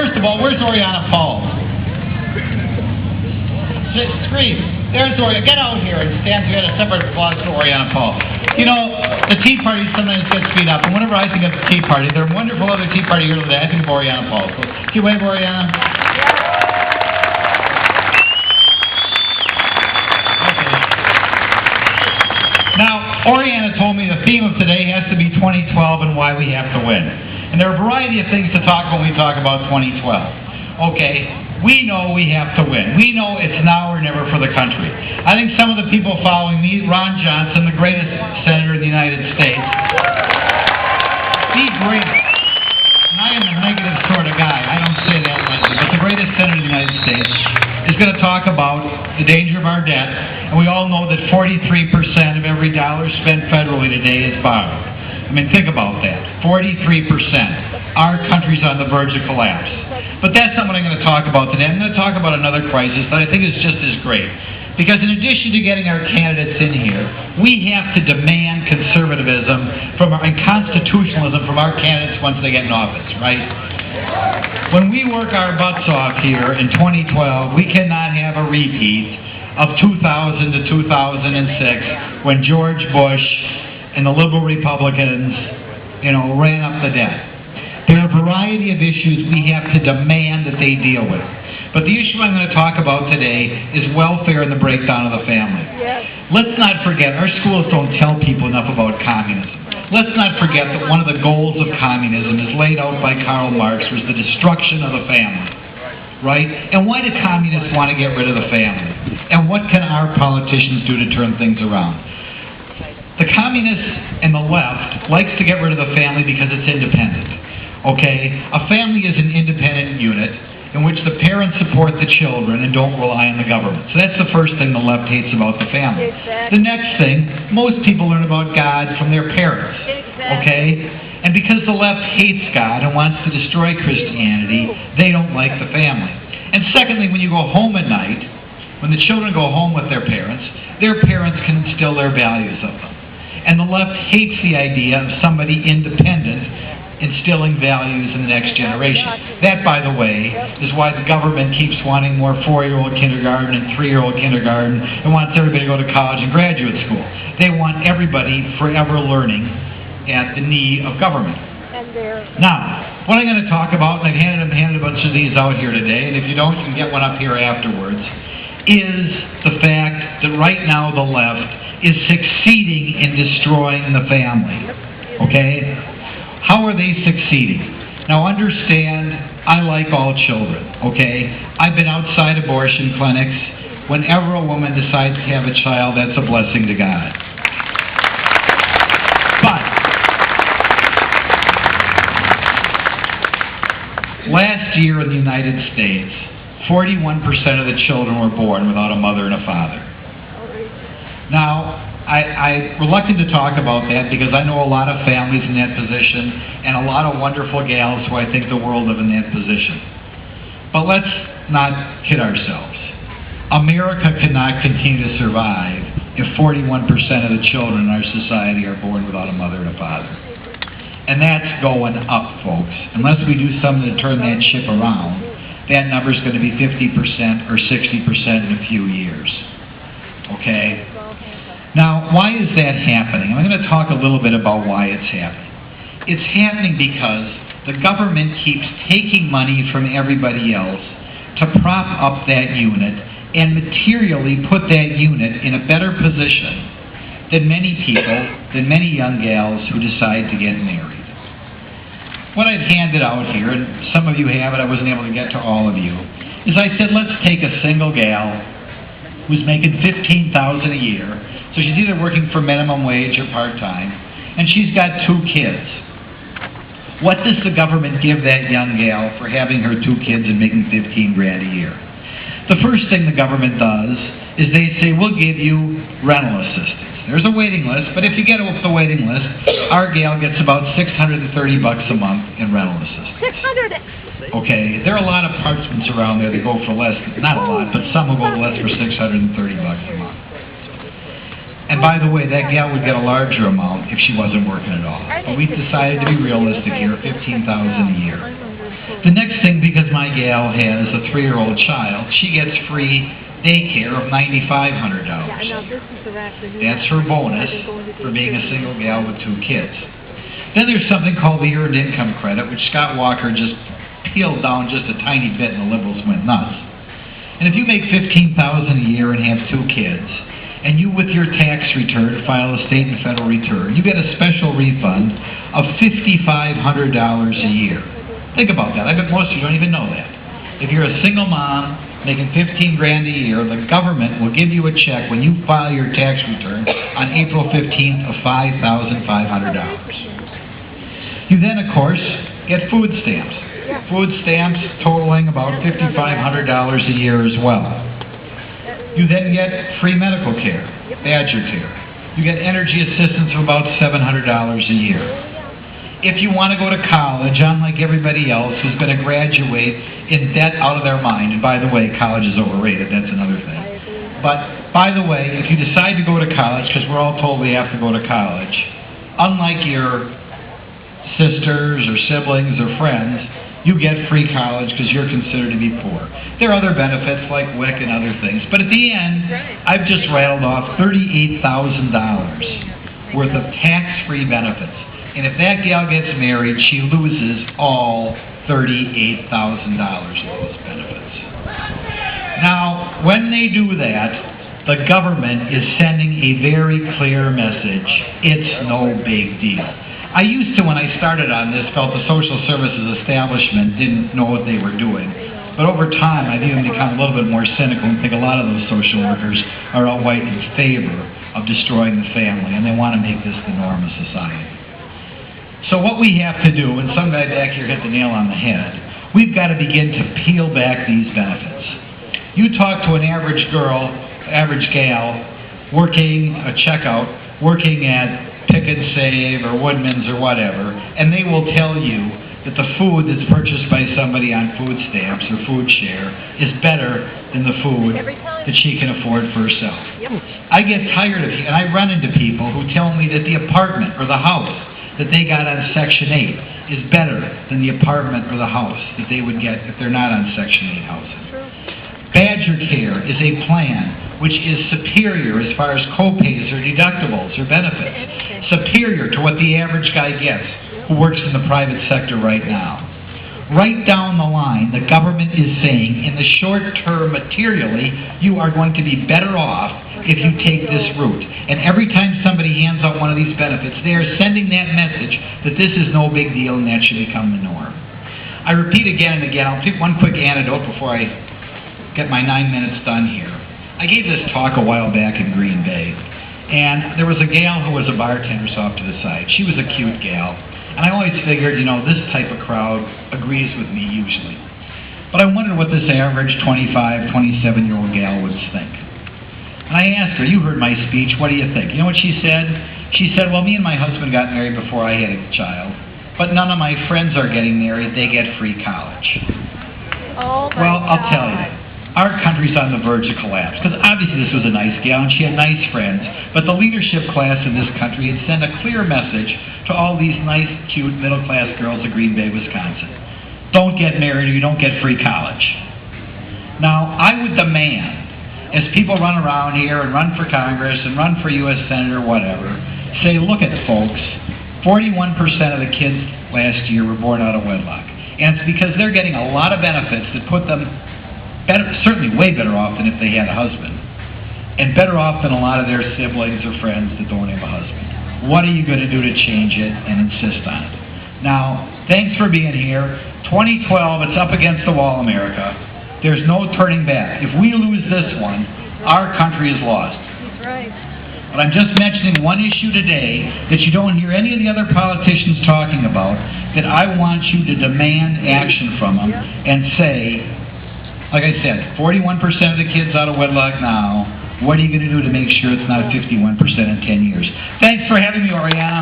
first of all, where's Oriana Paul? Scream. There's Oriana. Get out here and stand together. Separate applause for Oriana Paul. You know, the Tea Party sometimes gets beat up, and whenever I think of the Tea Party, there are wonderful other Tea Party here today. I think of Oriana Paul. So, can you wave, Oriana? Now, Oriana told me the theme of today has to be 2012 and why we have to win. And there are a variety of things to talk when we talk about 2012. Okay, we know we have to win. We know it's now or never for the country. I think some of the people following me, Ron Johnson, the greatest senator in the United States, the greatest. And I am a negative sort of guy. I don't say that lightly, but the greatest senator in the United States is going to talk about the danger of our debt, and we all know that 43% of every dollar spent federally today is borrowed. I mean, think about that. 43%. Our country's on the verge of collapse. But that's not what I'm going to talk about today. I'm going to talk about another crisis that I think is just as great. Because in addition to getting our candidates in here, we have to demand conservatism and constitutionalism from our candidates once they get in office, right? When we work our butts off here in 2012, we cannot have a repeat of 2000 to 2006 when George Bush and the liberal Republicans, ran up the debt. There are a variety of issues we have to demand that they deal with. But the issue I'm going to talk about today is welfare and the breakdown of the family. Yes. Let's not forget, our schools don't tell people enough about communism. Let's not forget that one of the goals of communism, as laid out by Karl Marx, was the destruction of the family. Right? And why do communists want to get rid of the family? And what can our politicians do to turn things around? The communists and the left likes to get rid of the family because it's independent. Okay? A family is an independent unit in which the parents support the children and don't rely on the government. So that's the first thing the left hates about the family. Exactly. The next thing, most people learn about God from their parents. Exactly. Okay? And because the left hates God and wants to destroy Christianity, they don't like the family. And secondly, when you go home at night, when the children go home with their parents can instill their values of them. And the left hates the idea of somebody independent instilling values in the next generation. That, by the way, is why the government keeps wanting more 4-year-old kindergarten and 3-year-old kindergarten and wants everybody to go to college and graduate school. They want everybody forever learning at the knee of government. Now, what I'm going to talk about, and I've handed a bunch of these out here today, and if you don't, you can get one up here afterwards, is the fact that right now the left is succeeding in destroying the family. Okay? How are they succeeding? Now understand, I like all children, okay? I've been outside abortion clinics. Whenever a woman decides to have a child, that's a blessing to God. But last year in the United States, 41% of the children were born without a mother and a father. Now, I'm reluctant to talk about that because I know a lot of families in that position and a lot of wonderful gals who I think the world live in that position. But let's not kid ourselves. America cannot continue to survive if 41% of the children in our society are born without a mother and a father. And that's going up, folks. Unless we do something to turn that ship around, that number is going to be 50% or 60% in a few years. Okay? Now, why is that happening? I'm going to talk a little bit about why it's happening. It's happening because the government keeps taking money from everybody else to prop up that unit and materially put that unit in a better position than many people, than many young gals who decide to get married. What I've handed out here, and some of you have it, I wasn't able to get to all of you, is I said, let's take a single gal who's making $15,000 a year. So she's either working for minimum wage or part-time, and she's got 2 kids. What does the government give that young gal for having her 2 kids and making $15,000 a year? The first thing the government does is they say, we'll give you rental assistance. There's a waiting list, but if you get off the waiting list, our gal gets about $630 a month in rental assistance. Okay, there are a lot of apartments around there that go for less, not a lot, but some will go less for $630 a month. And by the way, that gal would get a larger amount if she wasn't working at all. But we decided to be realistic here, $15,000 a year. The next thing, because my gal has a 3-year-old child, she gets free daycare of $9,500 a year. That's her bonus for being a single gal with 2 kids. Then there's something called the Earned Income Credit, which Scott Walker just peeled down just a tiny bit and the liberals went nuts. And if you make $15,000 a year and have 2 kids, and you with your tax return file a state and federal return, you get a special refund of $5,500 a year. Think about that. I bet most of you don't even know that. If you're a single mom making $15 grand a year, the government will give you a check when you file your tax return on April 15th of $5,500. You then, of course, get food stamps. Food stamps totaling about $5,500 a year as well. You then get free medical care, Badger care. You get energy assistance of about $700 a year. If you want to go to college, unlike everybody else who's going to graduate in debt out of their mind, and by the way, college is overrated, that's another thing. But, by the way, if you decide to go to college, because we're all told we have to go to college, unlike your sisters or siblings or friends, you get free college because you're considered to be poor. There are other benefits like WIC and other things, but at the end, I've just rattled off $38,000 worth of tax-free benefits. And if that gal gets married, she loses all $38,000 of those benefits. Now, when they do that, the government is sending a very clear message. It's no big deal. I used to, when I started on this, felt the social services establishment didn't know what they were doing. But over time, I've even become a little bit more cynical and think a lot of those social workers are outright in favor of destroying the family, and they want to make this the norm of society. So what we have to do, and some guy back here hit the nail on the head, we've got to begin to peel back these benefits. You talk to an average girl, average gal, working a checkout, working at Pick and Save or Woodman's or whatever, and they will tell you that the food that's purchased by somebody on food stamps or food share is better than the food that she can afford for herself. I get tired of it, and I run into people who tell me that the apartment or the house that they got on Section 8 is better than the apartment or the house that they would get if they're not on Section 8 housing. Badger Care is a plan which is superior as far as co-pays or deductibles or benefits, superior to what the average guy gets who works in the private sector right now. Right down the line, the government is saying, in the short term, materially, you are going to be better off if you take this route. And every time somebody hands out one of these benefits, they are sending that message that this is no big deal and that should become the norm. I repeat again and again, I'll pick one quick anecdote before I get my 9 minutes done here. I gave this talk a while back in Green Bay, and there was a gal who was a bartender off to the side. She was a cute gal, and I always figured, you know, this type of crowd agrees with me usually. But I wondered what this average 25, 27-year-old gal would think. And I asked her, you heard my speech, what do you think? You know what she said? She said, well, me and my husband got married before I had a child, but none of my friends are getting married, they get free college. Oh my Well, I'll tell you. God. Our country's on the verge of collapse, because obviously this was a nice gal and she had nice friends, but the leadership class in this country had sent a clear message to all these nice, cute, middle-class girls of Green Bay, Wisconsin. Don't get married or you don't get free college. Now, I would demand, as people run around here and run for Congress and run for U.S. Senator, whatever, say, look at folks, 41% of the kids last year were born out of wedlock. And it's because they're getting a lot of benefits that put them better, certainly way better off than if they had a husband, and better off than a lot of their siblings or friends that don't have a husband. What are you going to do to change it and insist on it? Now, thanks for being here. 2012, it's up against the wall, America. There's no turning back. If we lose this one, our country is lost. That's right. But I'm just mentioning one issue today that you don't hear any of the other politicians talking about, that I want you to demand action from them and say, like I said, 41% of the kids out of wedlock now. What are you going to do to make sure it's not 51% in 10 years? Thanks for having me, Oriana.